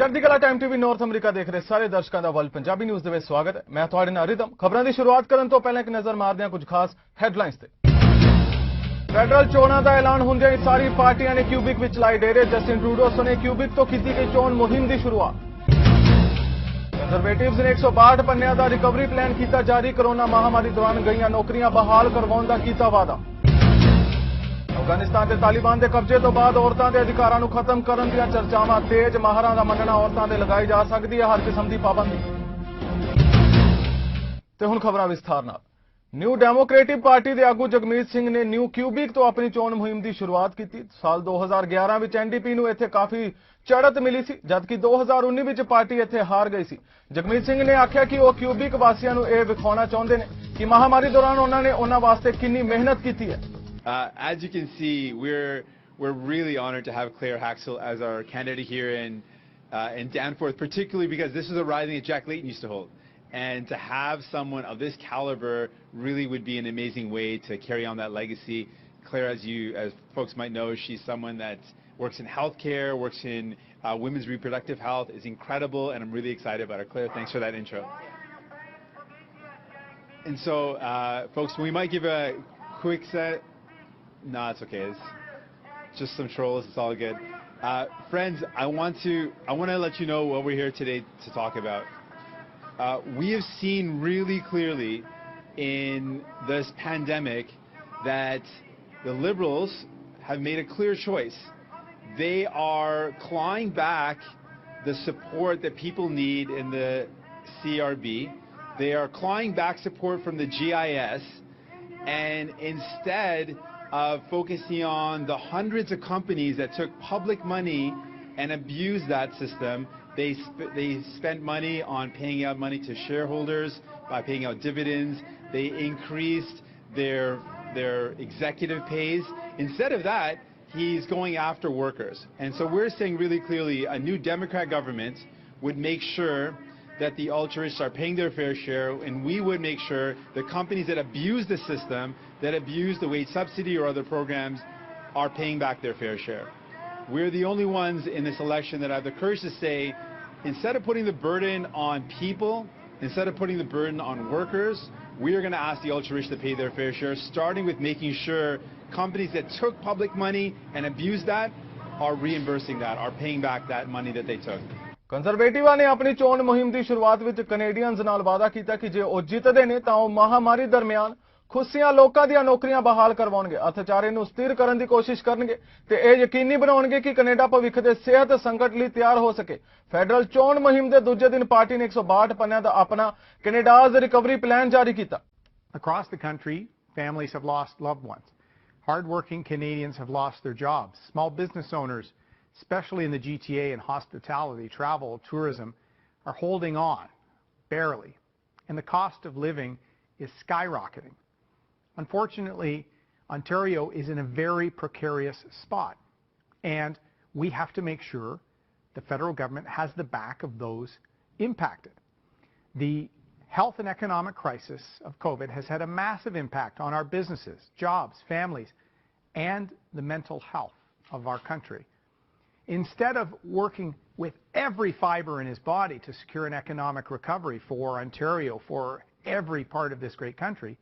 Chardikla time TV north अमरीका देख रहे सारे दर्शकों का वर्ल्ड पंजाबी न्यूज़ ਦੇ ਵਿੱਚ स्वागत है। मैं ਤੁਹਾਡੇ ਨਾਲ ਰਿਦਮ ਖਬਰਾਂ ਦੀ ਸ਼ੁਰੂਆਤ ਕਰਨ ਤੋਂ ਪਹਿਲਾਂ ਇੱਕ ਨਜ਼ਰ ਮਾਰਦੇ ਹਾਂ ਕੁਝ ਖਾਸ ਹੈਡਲਾਈਨਸ ਤੇ। ਫੈਡਰਲ ਚੋਣਾਂ ਦਾ ਐਲਾਨ ਹੁੰਦਿਆਂ ਹੀ ਸਾਰੀ ਪਾਰਟੀਆਂ ਨੇ ਕਿਊਬਿਕ ਵਿੱਚ ਲਾਏ ਡੇਰੇ। ਜਸਟਿਨ ਟਰੂਡੋ ਨੇ ਕਿਊਬਿਕ ਤੋਂ ਕੀਤੀ ਗਈ ਚੋਣ ਮੁਹਿੰਮ ਦੀ ਸ਼ੁਰੂਆਤ। ਕੰਜ਼ਰਵੇਟਿਵਸ ਨੇ 162 ਪੰਨਿਆਂ ਦਾ ਰਿਕਵਰੀ ਪਲਾਨ ਕੀਤਾ ਜਾਰੀ। ਕੋਰੋਨਾ ਮਹਾਮਾਰੀ ਦੌਰਾਨ ਗਈਆਂ ਨੌਕਰੀਆਂ ਬਹਾਲ ਕਰਵਾਉਣ ਦਾ ਕੀਤਾ ਵਾਅਦਾ। अफगानिस्तान के तालिबान के कब्जे तो बाद औरतों के अधिकारों को खत्म करने दी चर्चावां तेज। माहरां दा मनना औरतों ते लगाई जा सकती है हर किस्म की पाबंदी। ते हुण खबरां विस्तार नाल। न्यू डेमोक्रेटिक पार्टी के आगू जगमीत सिंह ने न्यू क्यूबिक तो अपनी चोण मुहिम की शुरुआत की। साल 2011 में एनडीपी नूं इत्थे काफ़ी चढ़त मिली सी, जबकि 2019 में पार्टी इत्थे हार गई सी। जगमीत सिंह ने आख्या कि वह क्यूबिक वासियों नूं इह विखाउणा चाहुंदे ने कि महामारी दौरान उन्होंने उन्हां वास्ते कितनी मेहनत की है। As you can see, we're really honored to have Claire Haxel as our candidate here in Danforth, particularly because this is a riding that Jack Layton used to hold. And to have someone of this caliber really would be an amazing way to carry on that legacy. Claire, as folks might know, she's someone that works in healthcare, works in women's reproductive health, is incredible, and I'm really excited about her. Claire, thanks for that intro. And so, folks, we might give a quick set. No, it's okay. It's just some trolls. It's all good. Friends, I want to let you know what we're here today to talk about. We have seen really clearly in this pandemic that the Liberals have made a clear choice. They are clawing back the support that people need in the CRB. They are clawing back support from the GIS, and instead of focusing on the hundreds of companies that took public money and abused that system, they spent money on paying out money to shareholders by paying out dividends. They increased their executive pays. Instead of that, he's going after workers. And so we're saying really clearly a new Democrat government would make sure that the ultra-rich are paying their fair share, and we would make sure the companies that abuse the system, that abuse the wage subsidy or other programs, are paying back their fair share. We're the only ones in this election that have the courage to say, instead of putting the burden on people, instead of putting the burden on workers, we are going to ask the ultra-rich to pay their fair share, starting with making sure companies that took public money and abused that are reimbursing that, are paying back that money that they took. कंजरवेटिवां ने अपनी चोण मुहिम की शुरुआत में Canadians नाल वादा किया कि जे वो जितते ने तां महामारी दरमियान खुशियां लोकां दी नौकरियां बहाल करवाउणगे, अर्थचारे नूं स्थिर करन दी कोशिश करनगे ते इह यकीनी बनाउणगे कि कनेडा भविख दे सेहत संकट लई तैयार हो सके। फैडरल चोण मुहिम दे दूजे दिन पार्टी ने 162 पन्नियां दा अपना कैनेडाज रिकवरी प्लान जारी किया। Across the country, families have lost loved ones. Hard-working Canadians have lost their jobs. Small business owners, especially in the GTA and hospitality, travel, tourism, are holding on, barely. And the cost of living is skyrocketing. Unfortunately, Ontario is in a very precarious spot. And we have to make sure the federal government has the back of those impacted. The health and economic crisis of COVID has had a massive impact on our businesses, jobs, families, and the mental health of our country. Instead of working with every fiber in his body to secure an economic recovery for Ontario, for every part of this great country,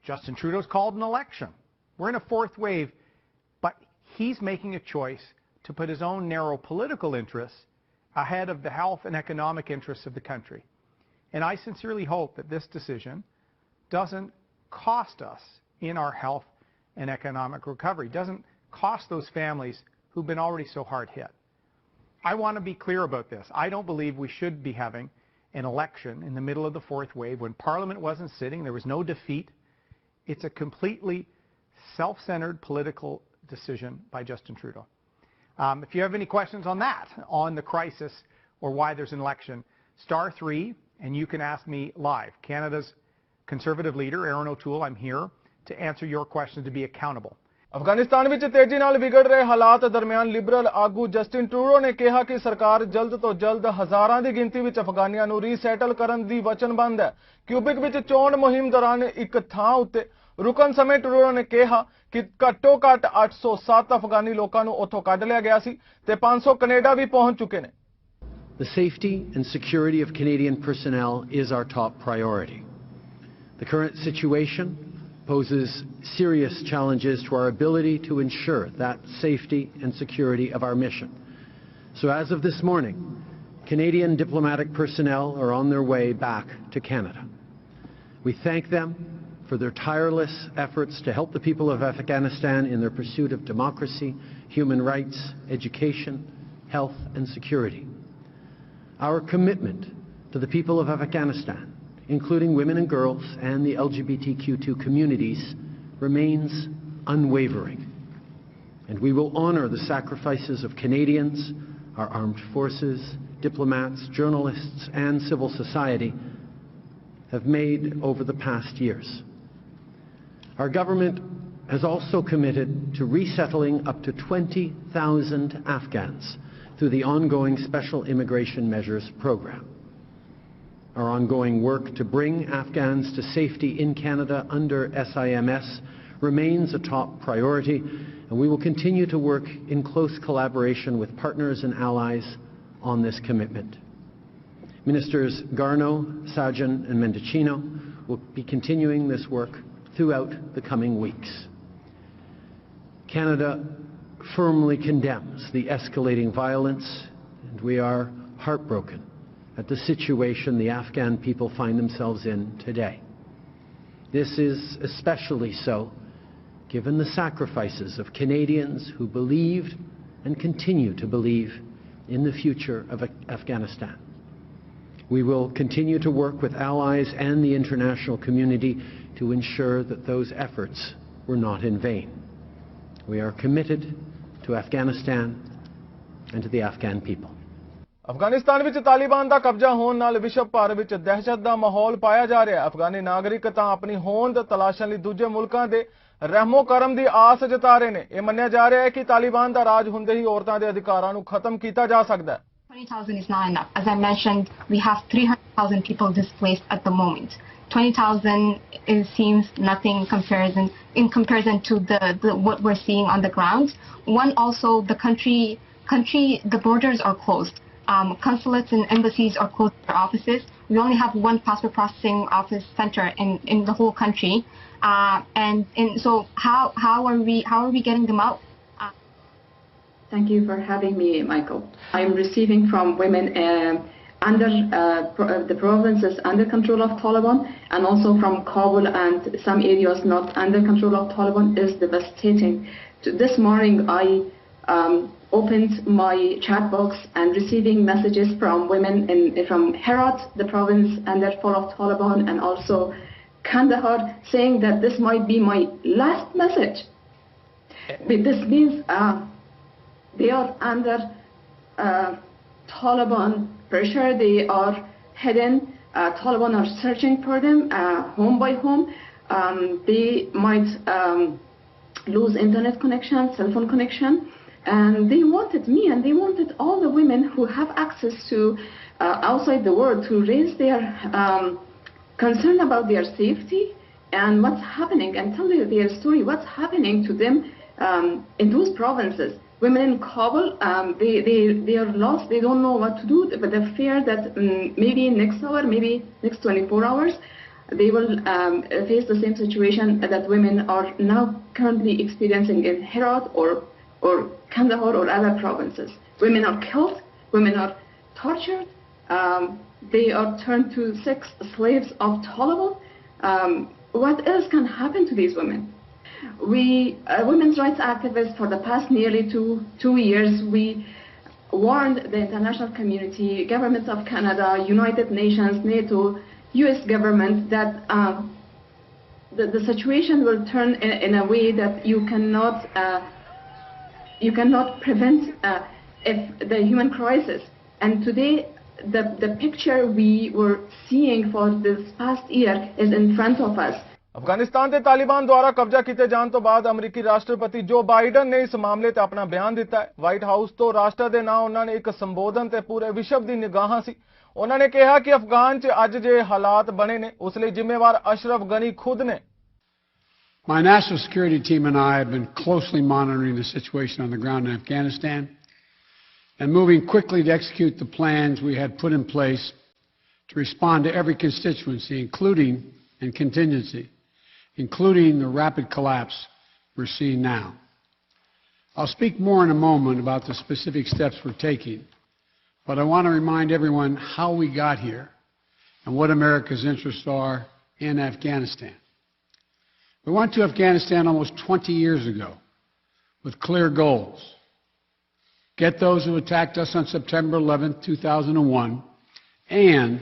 Justin Trudeau's called an election. We're in a fourth wave, but he's making a choice to put his own narrow political interests ahead of the health and economic interests of the country. And I sincerely hope that this decision doesn't cost us in our health and economic recovery, doesn't cost those families who've been already so hard hit. I want to be clear about this. I don't believe we should be having an election in the middle of the fourth wave when Parliament wasn't sitting, there was no defeat. It's a completely self-centered political decision by Justin Trudeau. If you have any questions on that, on the crisis or why there's an election, *3, and you can ask me live. Canada's Conservative leader, Aaron O'Toole, I'm here to answer your questions, to be accountable. Afghanistan में तेजी नाल बिगड़ रहे हालात दरमियान liberal आगू Justin Trudeau ने कहा कि सरकार जल्द तो जल्द हज़ारां दी गिनती विच अफगानियां नूं रीसैटल करन दी वचनबंद है। क्यूबिक विच चोण मुहिम दौरान एक थां उत्ते रुकन समय ट्रूडो ने कहा कि घट्टो घट 807 अफगानी लोकां नूं उत्थों कढ लिया गया सी ते 500 कनेडा भी पहुंच चुके ने। The safety and security of Canadian personnel is our top priority. The current situation poses serious challenges to our ability to ensure that safety and security of our mission. So as of this morning, Canadian diplomatic personnel are on their way back to Canada. We thank them for their tireless efforts to help the people of Afghanistan in their pursuit of democracy, human rights, education, health and security. Our commitment to the people of Afghanistan, including women and girls and the LGBTQ2 communities, remains unwavering. And we will honor the sacrifices of Canadians, our armed forces, diplomats, journalists and civil society have made over the past years. Our government has also committed to resettling up to 20,000 Afghans through the ongoing Special Immigration Measures Program. Our ongoing work to bring Afghans to safety in Canada under SIMS remains a top priority, and we will continue to work in close collaboration with partners and allies on this commitment. Ministers Garneau, Sajjan and Mendicino will be continuing this work throughout the coming weeks. Canada firmly condemns the escalating violence, and we are heartbroken at the situation the Afghan people find themselves in today. This is especially so given the sacrifices of Canadians who believed and continue to believe in the future of Afghanistan. We will continue to work with allies and the international community to ensure that those efforts were not in vain. We are committed to Afghanistan and to the Afghan people. Afghanistan ਵਿੱਚ ਤਾਲਿਬਾਨ ਦਾ ਕਬਜ਼ਾ ਹੋਣ ਨਾਲ ਵਿਸ਼ਵ ਭਰ ਵਿੱਚ ਦਹਿਸ਼ਤ ਦਾ ਮਾਹੌਲ ਪਾਇਆ ਜਾ ਰਿਹਾ ਹੈ। ਅਫਗਾਨੀ ਨਾਗਰਿਕ ਤਾਂ ਆਪਣੀ ਹੋਂਦ ਤਲਾਸ਼ਣ ਲਈ ਦੂਜੇ ਮੁਲਕਾਂ ਦੇ ਰਹਿਮੋ ਕਰਮ ਦੀ ਆਸ ਜਤਾ ਰਹੇ ਨੇ। ਇਹ ਮੰਨਿਆ ਜਾ ਰਿਹਾ ਹੈ ਕਿ ਤਾਲਿਬਾਨ ਦਾ ਰਾਜ ਹੁੰਦੇ ਹੀ ਔਰਤਾਂ ਦੇ ਅਧਿਕਾਰਾਂ ਨੂੰ ਖਤਮ ਕੀਤਾ ਜਾ ਸਕਦਾ ਹੈ। 20,000 is not enough. As I mentioned, we have 300,000 people displaced at the moment. 20,000 seems nothing in comparison to what we're seeing on the ground. One, also the country, the borders are closed. Consulates and embassies are closed their offices. We only have one passport processing office center in the whole country. And so how are we getting them out? Thank you for having me, Michael. I'm receiving from women under the provinces under control of Taliban, and also from Kabul and some areas not under control of Taliban, is devastating. This morning I opened my chat box and receiving messages from women from Herat, the province under control of Taliban, and also Kandahar, saying that this might be my last message. This means they are under Taliban pressure. They are hidden. Taliban are searching for them home by home. They might lose internet connection, cell phone connection. And they wanted me and they wanted all the women who have access to outside the world to raise their concern about their safety and what's happening, and tell their story, what's happening to them in those provinces. Women in Kabul, they are lost, they don't know what to do, but they fear that maybe next hour, maybe next 24 hours, they will face the same situation that women are now currently experiencing in Herat or Kandahar or other provinces. Women are killed, women are tortured, they are turned to sex slaves of Taliban. What else can happen to these women? We, women's rights activists, for the past nearly two years, we warned the international community, governments of Canada, United Nations, NATO, US government that the situation will turn in a way that you cannot prevent if the human crisis. And today, the picture we were seeing for this past year is in front of us. Afghanistan ਦੇ ਤਾਲਿਬਾਨ ਦੁਆਰਾ ਕਬਜ਼ਾ ਕੀਤੇ ਜਾਣ ਤੋਂ ਬਾਅਦ ਅਮਰੀਕੀ ਰਾਸ਼ਟਰਪਤੀ ਜੋ ਬਾਈਡਨ ਨੇ ਇਸ ਮਾਮਲੇ ਤੇ ਆਪਣਾ ਬਿਆਨ ਦਿੱਤਾ ਹੈ। ਵਾਈਟ ਹਾਊਸ ਤੋਂ ਰਾਸ਼ਟਰ ਦੇ ਨਾਂ ਉਹਨਾਂ ਨੇ ਇੱਕ ਸੰਬੋਧਨ ਤੇ ਪੂਰੇ ਵਿਸ਼ਵ ਦੀ ਨਿਗਾਹਾਂ ਸੀ। ਉਹਨਾਂ ਨੇ ਕਿਹਾ ਕਿ ਅਫਗਾਨ 'ਚ ਅੱਜ ਜੇ ਹਾਲਾਤ ਬਣੇ ਨੇ ਉਸ ਲਈ ਜ਼ਿੰਮੇਵਾਰ ਅਸ਼ਰਫ ਗਨੀ ਖੁਦ ਨੇ। My national security team and I have been closely monitoring the situation on the ground in Afghanistan. and moving quickly to execute the plans we had put in place to respond to every constituency, including and contingency, including the rapid collapse we're seeing now. I'll speak more in a moment about the specific steps we're taking, but I want to remind everyone how we got here and what America's interests are in Afghanistan. We went to Afghanistan almost 20 years ago with clear goals. Get those who attacked us on September 11, 2001, and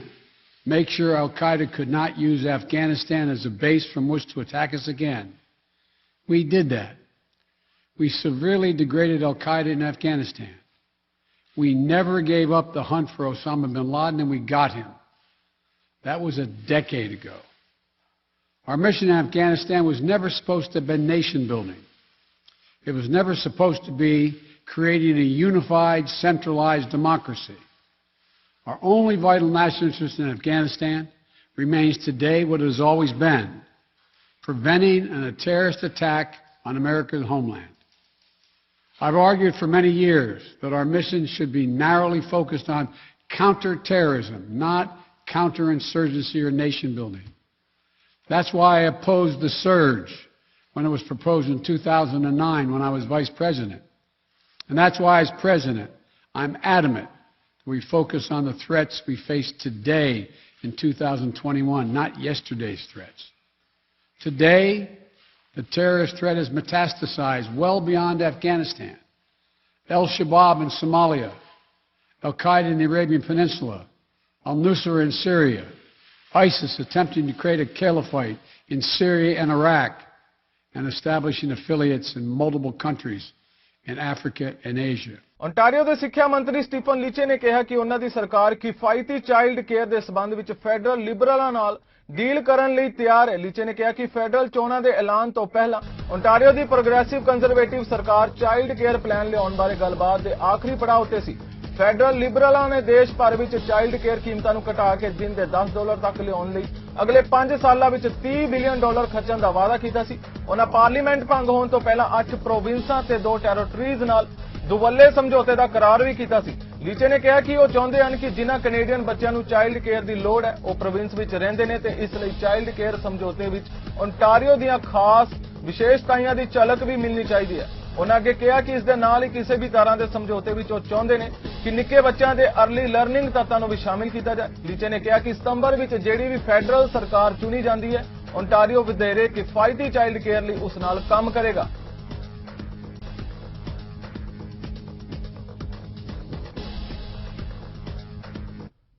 make sure al-Qaeda could not use Afghanistan as a base from which to attack us again. We did that. We severely degraded al-Qaeda in Afghanistan. We never gave up the hunt for Osama bin Laden, and we got him. That was a decade ago. Our mission in Afghanistan was never supposed to have been nation building. It was never supposed to be creating a unified, centralized democracy. Our only vital national interest in Afghanistan remains today what it has always been: preventing a terrorist attack on America's homeland. I've argued for many years that our mission should be narrowly focused on counterterrorism, not counterinsurgency or nation building. That's why I opposed the surge when it was proposed in 2009 when I was Vice President. And that's why, as President, I'm adamant that we focus on the threats we face today in 2021, not yesterday's threats. Today, the terrorist threat has metastasized well beyond Afghanistan. Al-Shabaab in Somalia, al-Qaeda in the Arabian Peninsula, al-Nusra in Syria, ISIS attempting to create a caliphate in Syria and Iraq, and establishing affiliates in multiple countries in Africa and Asia. Ontario ਦੇ ਸਿੱਖਿਆ ਮੰਤਰੀ Stephen ਲੀਚੇ ਨੇ ਕਿਹਾ ਕਿ ਉਹਨਾਂ ਦੀ ਸਰਕਾਰ ਕਿਫਾਇਤੀ child care ਦੇ ਸਬੰਧ ਵਿੱਚ ਫੈਡਰਲ ਲਿਬਰਲਾਂ ਨਾਲ ਡੀਲ ਕਰਨ ਲਈ ਤਿਆਰ ਹੈ। ਲੀਚੇ ਨੇ ਕਿਹਾ ਕਿ ਫੈਡਰਲ ਚੋਣਾਂ ਦੇ ਐਲਾਨ ਤੋਂ ਪਹਿਲਾਂ ओंटारियो ਦੀ ਪ੍ਰੋਗਰੈਸਿਵ ਕੰਜ਼ਰਵੇਟਿਵ ਸਰਕਾਰ ਚਾਈਲਡ ਕੇਅਰ ਪਲਾਨ ਲਿਆਉਣ ਬਾਰੇ ਗੱਲਬਾਤ ਦੇ ਆਖਰੀ ਪੜਾਅ ਉੱਤੇ ਸੀ। ਫੈਡਰਲ ਲਿਬਰਲਾਂ ਨੇ ਦੇਸ਼ ਭਰ ਵਿੱਚ ਚਾਈਲਡ ਕੇਅਰ ਕੀਮਤਾਂ ਨੂੰ ਘਟਾ ਕੇ ਦਿਨ ਦੇ $10 ਤੱਕ ਲਿਆਉਣ ਲਈ ਅਗਲੇ 5 ਸਾਲਾਂ ਵਿੱਚ $30 ਬਿਲੀਅਨ ਖਰਚਣ ਦਾ ਵਾਅਦਾ ਕੀਤਾ ਸੀ। ਉਹਨਾਂ ਪਾਰਲੀਮੈਂਟ ਭੰਗ ਹੋਣ ਤੋਂ ਪਹਿਲਾਂ 8 ਪ੍ਰੋਵਿੰਸਾਂ ਤੇ 2 ਟੈਰੀਟਰੀਜ਼ ਨਾਲ ਦੁਵੱਲੇ ਸਮਝੌਤੇ ਦਾ ਕਰਾਰ ਵੀ ਕੀਤਾ ਸੀ। ਲੀਚੇ ਨੇ ਕਿਹਾ ਕਿ ਉਹ ਚਾਹੁੰਦੇ ਹਨ ਕਿ ਜਿਨ੍ਹਾਂ ਕੈਨੇਡੀਅਨ ਬੱਚਿਆਂ ਨੂੰ ਚਾਈਲਡ ਕੇਅਰ ਦੀ ਲੋੜ ਹੈ ਉਹ ਪ੍ਰੋਵਿੰਸ ਵਿੱਚ ਰਹਿੰਦੇ ਨੇ ਤੇ ਇਸ ਲਈ ਚਾਈਲਡ ਕੇਅਰ ਸਮਝੌਤੇ ਵਿੱਚ ओंटारियो ਦੀਆਂ ਖਾਸ ਵਿਸ਼ੇਸ਼ਤਾਵਾਂ ਦੀ ਝਲਕ ਵੀ ਮਿਲਣੀ ਚਾਹੀਦੀ ਹੈ। ਉਹਨਾਂ ਅੱਗੇ ਕਿਹਾ ਕਿ ਇਸ ਦੇ ਨਾਲ ਹੀ ਕਿਸੇ ਵੀ ਤਰ੍ਹਾਂ ਦੇ ਸਮਝੌਤੇ ਵਿੱਚ ਉਹ ਚਾਹੁੰਦੇ ਨੇ ਕਿ ਨਿੱਕੇ ਬੱਚਿਆਂ ਦੇ अर्ਲੀ ਲਰਨਿੰਗ ਤੱਤਾਂ ਨੂੰ ਵੀ ਸ਼ਾਮਿਲ ਕੀਤਾ ਜਾਏ। ਲੀਚੇ ਨੇ ਕਿਹਾ ਕਿ ਸਤੰਬਰ ਵਿੱਚ ਜਿਹੜੀ ਵੀ ਫੈਡਰਲ ਸਰਕਾਰ ਚੁਣੀ ਜਾਂਦੀ ਹੈ ओंटारियो ਵਧੇਰੇ ਕਿਫਾਇਤੀ ਚਾਈਲਡ ਕੇਅਰ ਲਈ ਉਸ ਨਾਲ ਕੰਮ ਕਰੇਗਾ।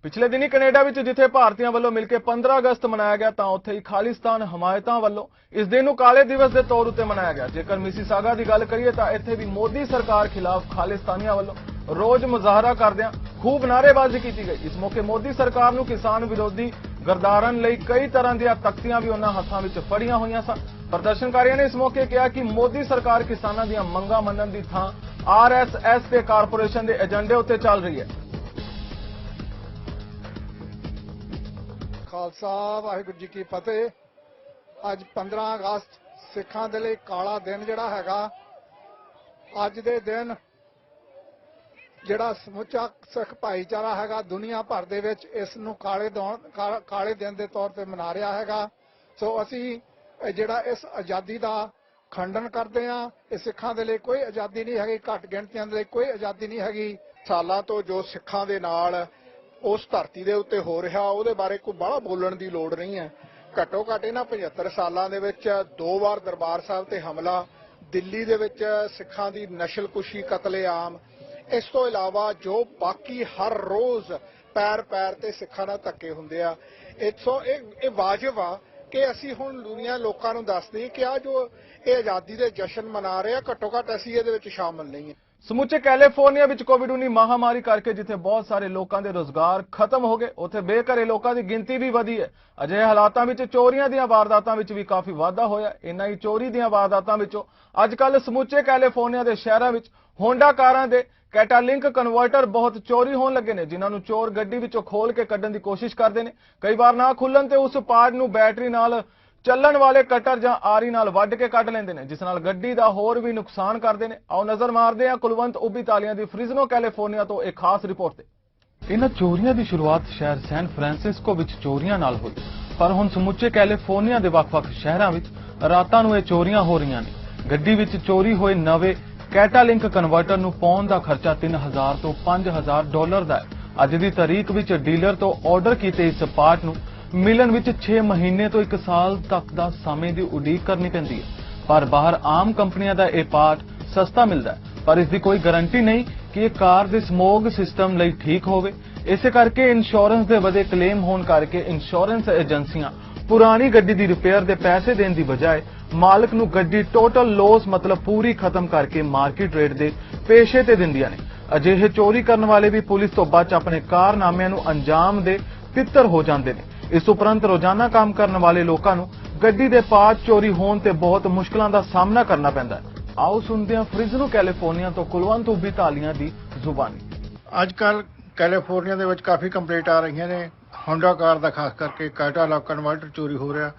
ਪਿਛਲੇ ਦਿਨੀ ਕੈਨੇਡਾ ਵਿੱਚ ਜਿੱਥੇ ਭਾਰਤੀਆਂ ਵੱਲੋਂ ਮਿਲ ਕੇ 15 ਅਗਸਤ ਮਨਾਇਆ ਗਿਆ ਤਾਂ ਉੱਥੇ ਹੀ ਖਾਲਿਸਤਾਨ ਹਮਾਇਤਾਂ ਵੱਲੋਂ ਇਸ ਦਿਨ ਨੂੰ ਕਾਲੇ ਦਿਵਸ ਦੇ ਤੌਰ ਉੱਤੇ ਮਨਾਇਆ ਗਿਆ। ਜੇਕਰ ਮਿਸੀਸਾਗਾ ਦੀ ਗੱਲ ਕਰੀਏ ਤਾਂ ਇੱਥੇ ਵੀ ਮੋਦੀ ਸਰਕਾਰ ਖਿਲਾਫ ਖਾਲਿਸਤਾਨੀਆਂ ਵੱਲੋਂ ਰੋਜ਼ ਮੁਜ਼ਾਹਰਾ ਕਰਦਿਆਂ ਖੂਬ ਨਾਅਰੇਬਾਜ਼ੀ ਕੀਤੀ ਗਈ। ਇਸ ਮੌਕੇ ਮੋਦੀ ਸਰਕਾਰ ਨੂੰ ਕਿਸਾਨ ਵਿਰੋਧੀ ਗਰਦਾਰਨ ਲਈ ਕਈ ਤਰ੍ਹਾਂ ਦੀਆਂ ਤਖਤੀਆਂ ਵੀ ਉਹਨਾਂ ਹੱਥਾਂ ਵਿੱਚ ਫੜੀਆਂ ਹੋਈਆਂ ਸਨ। ਪ੍ਰਦਰਸ਼ਨਕਾਰੀਆਂ ਨੇ ਇਸ ਮੌਕੇ ਕਿਹਾ ਕਿ ਮੋਦੀ ਸਰਕਾਰ ਕਿਸਾਨਾਂ ਦੀਆਂ ਮੰਗਾਂ ਮੰਨਣ ਦੀ ਥਾਂ RSS ਤੇ ਕਾਰਪੋਰੇਸ਼ਨ ਦੇ ਏਜੰਡੇ ਉੱਤੇ ਚੱਲ ਰਹੀ ਹੈ। ਖਾਲਸਾ ਵਾਹਿਗੁਰੂ ਜੀ ਕੀ ਫਤਿਹ। ਅੱਜ 15 ਅਗਸਤ ਸਿੱਖਾਂ ਦੇ ਲਈ ਕਾਲਾ ਦਿਨ ਜਿਹੜਾ ਹੈਗਾ। ਅੱਜ ਦੇ ਦਿਨ ਜਿਹੜਾ ਸਮੁੱਚਾ ਸਿੱਖ ਭਾਈਚਾਰਾ ਹੈਗਾ ਦੁਨੀਆ ਭਰ ਦੇ ਵਿੱਚ ਇਸ ਨੂੰ ਕਾਲੇ ਦਿਨ ਦੇ ਤੌਰ ਤੇ ਮਨਾ ਰਿਹਾ ਹੈਗਾ। ਸੋ ਅਸੀਂ ਜਿਹੜਾ ਇਸ ਆਜ਼ਾਦੀ ਦਾ ਖੰਡਨ ਕਰਦੇ ਹਾਂ। ਇਹ ਸਿੱਖਾਂ ਦੇ ਲਈ ਕੋਈ ਆਜ਼ਾਦੀ ਨਹੀਂ ਹੈਗੀ, ਘੱਟ ਗਿਣਤੀਆਂ ਦੇ ਲਈ ਕੋਈ ਆਜ਼ਾਦੀ ਨਹੀਂ ਹੈਗੀ। ਸਾਲਾਂ ਤੋਂ ਜੋ ਸਿੱਖਾਂ ਦੇ ਨਾਲ ਉਸ ਧਰਤੀ ਦੇ ਉੱਤੇ ਹੋ ਰਿਹਾ ਉਹਦੇ ਬਾਰੇ ਕੋਈ ਬਾਹਲਾ ਬੋਲਣ ਦੀ ਲੋੜ ਨਹੀਂ ਹੈ। ਘੱਟੋ ਘੱਟ ਇਹਨਾਂ 75 ਸਾਲਾਂ ਦੇ ਵਿੱਚ 2 ਵਾਰ ਦਰਬਾਰ ਸਾਹਿਬ ਤੇ ਹਮਲਾ, ਦਿੱਲੀ ਦੇ ਵਿੱਚ ਸਿੱਖਾਂ ਦੀ ਨਸ਼ਲਕੁਸ਼ੀ, ਕਤਲੇਆਮ, ਇਸ ਤੋਂ ਇਲਾਵਾ ਜੋ ਬਾਕੀ ਹਰ ਰੋਜ਼ ਪੈਰ ਪੈਰ ਤੇ ਸਿੱਖਾਂ ਨਾਲ ਧੱਕੇ ਹੁੰਦੇ ਆ। ਇਹ ਵਾਜਬ ਆ ਕਿ ਅਸੀਂ ਹੁਣ ਦੁਨੀਆ ਲੋਕਾਂ ਨੂੰ ਦੱਸ ਦਈਏ ਕਿ ਆ ਜੋ ਇਹ ਆਜ਼ਾਦੀ ਦੇ ਜਸ਼ਨ ਮਨਾ ਰਹੇ ਆ ਘੱਟੋ ਘੱਟ ਅਸੀਂ ਇਹਦੇ ਵਿੱਚ ਸ਼ਾਮਲ ਨਹੀਂ ਹਾਂ। ਸਮੁੱਚੇ ਕੈਲੀਫੋਰਨੀਆ ਵਿੱਚ ਕੋਵਿਡ-19 ਮਹਾਮਾਰੀ ਕਰਕੇ ਜਿੱਥੇ ਬਹੁਤ ਸਾਰੇ ਲੋਕਾਂ ਦੇ ਰੋਜ਼ਗਾਰ ਖਤਮ ਹੋ ਗਏ ਉੱਥੇ ਬੇਘਰੇ ਲੋਕਾਂ ਦੀ ਗਿਣਤੀ ਵੀ ਵਧੀ ਹੈ। ਅਜਿਹੇ ਹਾਲਾਤਾਂ ਵਿੱਚ ਚੋਰੀਆਂ ਦੀਆਂ ਵਾਰਦਾਤਾਂ ਵਿੱਚ ਵੀ ਕਾਫੀ ਵਾਧਾ ਹੋਇਆ। ਇੰਨਾ ਹੀ ਚੋਰੀ ਦੀਆਂ ਵਾਰਦਾਤਾਂ ਵਿੱਚੋਂ ਅੱਜਕੱਲ ਸਮੁੱਚੇ ਕੈਲੀਫੋਰਨੀਆ ਦੇ ਸ਼ਹਿਰਾਂ ਵਿੱਚ ਹੋਂਡਾ ਕਾਰਾਂ ਦੇ ਕੈਟਾਲਿੰਕ ਕਨਵਰਟਰ ਬਹੁਤ ਚੋਰੀ ਹੋਣ ਲੱਗੇ ਨੇ, ਜਿਨ੍ਹਾਂ ਨੂੰ ਚੋਰ ਗੱਡੀ ਵਿੱਚੋਂ ਖੋਲ ਕੇ ਕੱਢਣ ਦੀ ਕੋਸ਼ਿਸ਼ ਕਰਦੇ ਨੇ। ਕਈ ਵਾਰ ਨਾ ਖੁੱਲਣ ਤੇ ਉਸ ਪਾਰਟ ਨੂੰ ਬੈਟਰੀ ਨਾਲ ਚੱਲਣ ਵਾਲੇ ਕਟਰ ਜਾਂ ਆਰੀ ਨਾਲ ਵੱਢ ਕੇ ਕੱਢ ਲੈਂਦੇ ਨੇ, ਜਿਸ ਨਾਲ ਗੱਡੀ ਦਾ ਹੋਰ ਵੀ ਨੁਕਸਾਨ ਕਰਦੇ ਨੇ। ਆਓ ਨਜ਼ਰ ਮਾਰਦੇ ਹਾਂ ਕੁਲਵੰਤ ਉਬੀ ਤਾਲੀਆਂ ਦੀ ਫ੍ਰਿਜ਼ਨੋ ਕੈਲੀਫੋਰਨੀਆ ਤੋਂ ਇੱਕ ਖਾਸ ਰਿਪੋਰਟ ਤੇ। ਇਹਨਾਂ ਚੋਰੀਆਂ ਦੀ ਸ਼ੁਰੂਆਤ ਸ਼ਹਿਰ ਸੈਨ ਫਰਾਂਸਿਸਕੋ ਵਿੱਚ ਚੋਰੀਆਂ ਨਾਲ ਹੋਈ, ਪਰ ਹੁਣ ਸਮੁੱਚੇ ਕੈਲੀਫੋਰਨੀਆ ਦੇ ਵੱਖ-ਵੱਖ ਸ਼ਹਿਰਾਂ ਵਿੱਚ ਰਾਤਾਂ ਨੂੰ ਇਹ ਚੋਰੀਆਂ ਹੋ ਰਹੀਆਂ ਨੇ। ਗੱਡੀ ਵਿੱਚ ਚੋਰੀ ਹੋਏ ਨਵੇਂ ਕੈਟਾਲਿੰਕ ਕਨਵਰਟਰ ਨੂੰ ਪਾਉਣ ਦਾ ਖਰਚਾ $3000 ਤੋਂ $5000 ਦਾ ਹੈ। ਅੱਜ ਦੀ ਤਾਰੀਖ ਵਿੱਚ ਡੀਲਰ ਤੋਂ ਆਰਡਰ ਕੀਤੇ ਇਸ ਪਾਰਟ ਨੂੰ ਮਿਲਣ ਵਿੱਚ 6 ਮਹੀਨੇ ਤੋਂ 1 ਸਾਲ ਤੱਕ ਦਾ ਸਮੇਂ ਦੀ ਉਡੀਕ ਕਰਨੀ ਪੈਂਦੀ ਹੈ। ਪਰ ਬਾਹਰ ਆਮ ਕੰਪਨੀਆਂ ਦਾ ਇਹ ਪਾਰਟ ਸਸਤਾ ਮਿਲਦਾ ਹੈ, ਪਰ ਇਸ ਦੀ ਕੋਈ ਗਾਰੰਟੀ ਨਹੀਂ ਕਿ ਇਹ ਕਾਰ ਦੇ ਸਮੋਗ ਸਿਸਟਮ ਲਈ ਠੀਕ ਹੋਵੇ। ਇਸੇ ਕਰਕੇ ਇੰਸ਼ੋਰੈਂਸ ਦੇ ਵਧੇ ਕਲੇਮ ਹੋਣ ਕਰਕੇ ਇੰਸ਼ੋਰੈਂਸ ਏਜੰਸੀਆਂ ਪੁਰਾਣੀ ਗੱਡੀ ਦੀ ਰਿਪੇਅਰ ਦੇ ਪੈਸੇ ਦੇਣ ਦੀ ਬਜਾਏ ਮਾਲਕ ਨੂੰ ਗੱਡੀ ਟੋਟਲ ਲੋਸ ਮਤਲਬ ਪੂਰੀ ਖਤਮ ਕਰਕੇ ਮਾਰਕੀਟ ਰੇਟ ਦੇ ਪੇਸ਼ੇ ਤੇ ਦਿੰਦੀਆਂ ਨੇ। ਅਜਿਹੇ ਚੋਰੀ ਕਰਨ ਵਾਲੇ ਵੀ ਪੁਲਿਸ ਤੋਂ ਬਚ ਆਪਣੇ ਕਾਰਨਾਮਿਆਂ ਨੂੰ ਅੰਜਾਮ ਦੇ ਤਿੱਤਰ ਹੋ ਜਾਂਦੇ ਨੇ। ਇਸ ਉਪਰੰਤ ਰੋਜ਼ਾਨਾ ਕੰਮ ਕਰਨ ਵਾਲੇ ਲੋਕਾਂ ਨੂੰ ਗੱਡੀ ਦੇ ਪਾਰਟ ਚੋਰੀ ਹੋਣ ਤੇ ਬਹੁਤ ਮੁਸ਼ਕਲਾਂ ਦਾ ਸਾਹਮਣਾ ਕਰਨਾ ਪੈਂਦਾ ਹੈ। ਆਓ ਸੁਣਦੇ ਹਾਂ ਫ੍ਰਿਜ਼ਨੋ ਕੈਲੀਫੋਰਨੀਆ ਤੋਂ ਕੁਲਵੰਤ ਉਬੀ ਤਾਲੀਆਂ ਦੀ ਜ਼ੁਬਾਨੀ। ਅੱਜ ਕੱਲ ਕੈਲੀਫੋਰਨੀਆ ਦੇ ਵਿੱਚ ਕਾਫੀ ਕੰਪਲੇਂਟ ਆ ਰਹੀਆਂ ਨੇ, ਹੋਂਡਾ ਕਾਰ ਦਾ ਖਾਸ ਕਰਕੇ ਕੈਟਾਲਿਕ ਕਨਵਰਟਰ ਚੋਰੀ ਹੋ ਰਿਹਾ।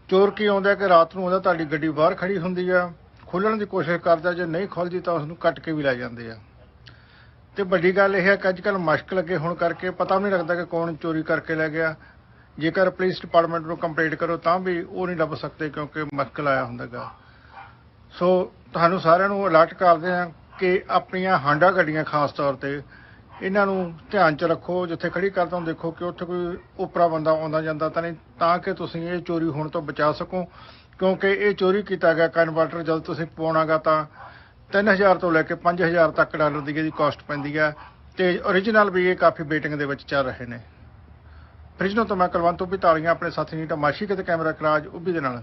ਚੋਰ ਕੀ ਆਉਂਦਾ ਕਿ ਰਾਤ ਨੂੰ ਆਉਂਦਾ, ਤੁਹਾਡੀ ਗੱਡੀ ਬਾਹਰ ਖੜੀ ਹੁੰਦੀ ਆ, ਖੋਲ੍ਹਣ ਦੀ ਕੋਸ਼ਿਸ਼ ਕਰਦਾ, ਜੇ ਨਹੀਂ ਖੁੱਲਦੀ ਤਾਂ ਉਸ ਨੂੰ ਕੱਟ ਕੇ ਵੀ ਲੈ ਜਾਂਦੇ ਆ। ਤੇ ਵੱਡੀ ਗੱਲ ਇਹ ਹੈ ਕਿ ਅੱਜ ਕੱਲ ਮਸ਼ਕ ਲੱਗੇ ਹੋਣ ਕਰਕੇ ਪਤਾ ਵੀ ਨਹੀਂ ਲੱਗਦਾ ਕਿ ਕੌਣ ਚੋਰੀ ਕਰਕੇ ਲੈ ਗਿਆ। ਜੇਕਰ ਪੁਲਿਸ ਡਿਪਾਰਟਮੈਂਟ ਨੂੰ ਕੰਪਲੇਂਟ ਕਰੋ ਤਾਂ ਵੀ ਉਹ ਨਹੀਂ ਲੱਭ ਸਕਦੇ ਕਿਉਂਕਿ ਮਸ਼ਕ ਲਾਇਆ ਹੁੰਦਾਗਾ। ਸੋ ਤੁਹਾਨੂੰ ਸਾਰਿਆਂ ਨੂੰ ਅਲਰਟ ਕਰਦੇ ਹਾਂ ਕਿ ਆਪਣੀਆਂ ਹਾਂਡਾ ਗੱਡੀਆਂ ਖਾਸ ਤੌਰ ਤੇ ਇਹਨਾਂ ਨੂੰ ਧਿਆਨ 'ਚ ਰੱਖੋ। ਜਿੱਥੇ ਖੜੀ ਕਰਦਾ ਦੇਖੋ ਕਿ ਉੱਥੇ ਕੋਈ ਉਪਰਾ ਬੰਦਾ ਆਉਂਦਾ ਜਾਂਦਾ ਤਾਂ ਨਹੀਂ, ਤਾਂ ਕਿ ਤੁਸੀਂ ਇਹ ਚੋਰੀ ਹੋਣ ਤੋਂ ਬਚਾ ਸਕੋ। ਕਿਉਂਕਿ ਇਹ ਚੋਰੀ ਕੀਤਾ ਗਿਆ ਕਨਵਰਟਰ ਜਦ ਤੁਸੀਂ ਪਾਉਣਾਗਾ ਤਾਂ 3000 ਤੋਂ ਲੈ ਕੇ 5000 ਤੱਕ ਡਾਲਰ ਦੀ ਇਹਦੀ ਕਾਸਟ ਪੈਂਦੀ ਹੈ ਤੇ ਓਰੀਜਨਲ ਵੀ ਇਹ ਕਾਫੀ ਵੇਟਿੰਗ ਦੇ ਵਿੱਚ ਚੱਲ ਰਹੇ ਨੇ। ਫ੍ਰਿਜ਼ਨੋ ਤੋਂ ਮੈਂ ਕੁਲਵੰਤ ਉਬੀ ਤਾਲੀਆਂ ਆਪਣੇ ਸਾਥੀ ਨੀਟਾ ਮਾਸ਼ੀ ਤੇ ਕੈਮਰਾ ਕਰਾਜ ਉਬੀ ਦੇ ਨਾਲ।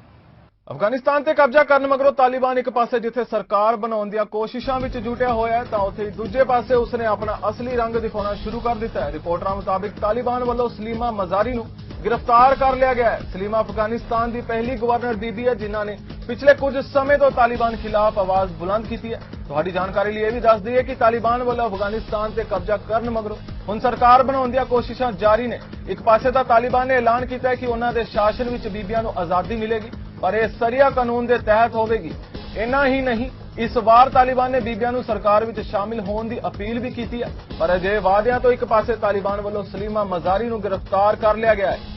ਅਫਗਾਨਿਸਤਾਨ ਤੇ ਕਬਜ਼ਾ ਕਰਨ ਮਗਰੋਂ ਤਾਲਿਬਾਨ ਇੱਕ ਪਾਸੇ ਜਿੱਥੇ ਸਰਕਾਰ ਬਣਾਉਣ ਦੀਆਂ ਕੋਸ਼ਿਸ਼ਾਂ ਵਿੱਚ ਜੁਟਿਆ ਹੋਇਆ ਹੈ ਤਾਂ ਉੱਥੇ ਦੂਜੇ ਪਾਸੇ ਉਸਨੇ ਆਪਣਾ ਅਸਲੀ ਰੰਗ ਦਿਖਾਉਣਾ ਸ਼ੁਰੂ ਕਰ ਦਿੱਤਾ ਹੈ। ਰਿਪੋਰਟਰਾਂ ਮੁਤਾਬਿਕ ਤਾਲਿਬਾਨ ਵੱਲੋਂ ਸਲੀਮਾ ਮਜ਼ਾਰੀ ਨੂੰ गिरफ्तार कर लिया गया है। सलीमा अफगानिस्तान की पहली गवर्नर बीबी है जिन्होंने पिछले कुछ समय तो तालिबान खिलाफ आवाज बुलंद की है। थोड़ी जानकारी लिए भी दस दी है कि तालिबान वालों अफगानिस्तान से कब्जा करने मगरों हुण सरकार बनाउण दी कोशिशां जारी ने। एक पासे तो तालिबान ने ऐलान किया है कि उन्होंने शासन विच बीबियां नूं आजादी मिलेगी, पर यह सरिया कानून के तहत होगी। इन्ना ही नहीं, इस बार तालिबान ने बीबियां नूं सरकार विच शामिल होने की अपील भी की है, पर अजे वादियां तो एक पासे तालिबान वालों सलीमा मजारी नूं गिरफ्तार कर लिया गया है।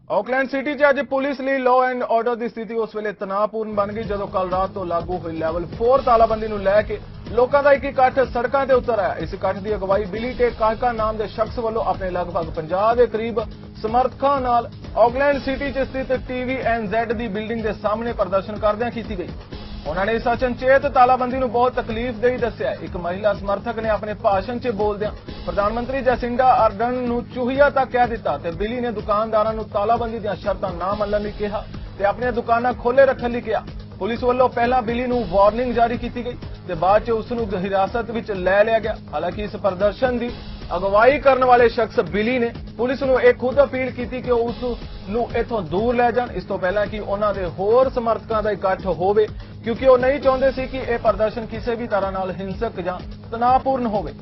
ऑकलैंड सिटी च अज पुलिस लिए लॉ एंड ऑर्डर की स्थिति उस वेले तनावपूर्ण बन गई जदों कल रात तो लागू हुई लैवल 4 तालाबंदी नूं लैके लोकां दा एक इकट्ठ सड़कां ते उतर आया। इस इकट्ठ की अगवाई बिली टे काका नाम के शख्स वालों अपने लगभग 50 के करीब समर्थकां नाल ऑकलैंड सिटी च स्थित TVNZ की बिल्डिंग के सामने प्रदर्शन करदिआं कीती गई। उन्होंने इस अचनचेत तालाबंदी नूं बहुत तकलीफदेही दस्सिआ। एक महिला समर्थक ने अपने भाषण च बोलदिआं प्रधानमंत्री जैसिंडा आर्डन नूं चूहिया तक कह दिता ते बिली ने दुकानदारां नूं तालाबंदी दीआं शर्तां ना मनण लई कहा ते अपनी दुकानां खोले रखण लई कहा। पुलिस वालों पहला बिली नूं वार्निंग जारी की गई ते बाद च उस नूं हिरासत विच लै लिया गया। हालांकि इस प्रदर्शन की अगवाई करने वाले शख्स बिली ने पुलिस नूं एक खुद अपील की कि उस नूं इथों दूर लै जाण, इस तों पहलां कि उन्हां दे होर समर्थकां दा इकट्ठ होवे, क्योंकि वो नहीं चाहते सी कि यह प्रदर्शन किसी भी तरह नाल हिंसक जां तनावपूर्ण होवे।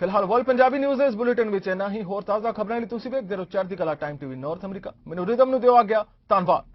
फिलहाल वर्ल्ड पंजाबी न्यूज़ इस बुलेटिन विच इन्ना ही। होर ताज़ा खबरां लई तुसीं वेखदे रहो चढ़दी कला टाइम TV नॉर्थ अमरीका। मैनूं रिदम नूं दिओ आग्या। धन्नवाद।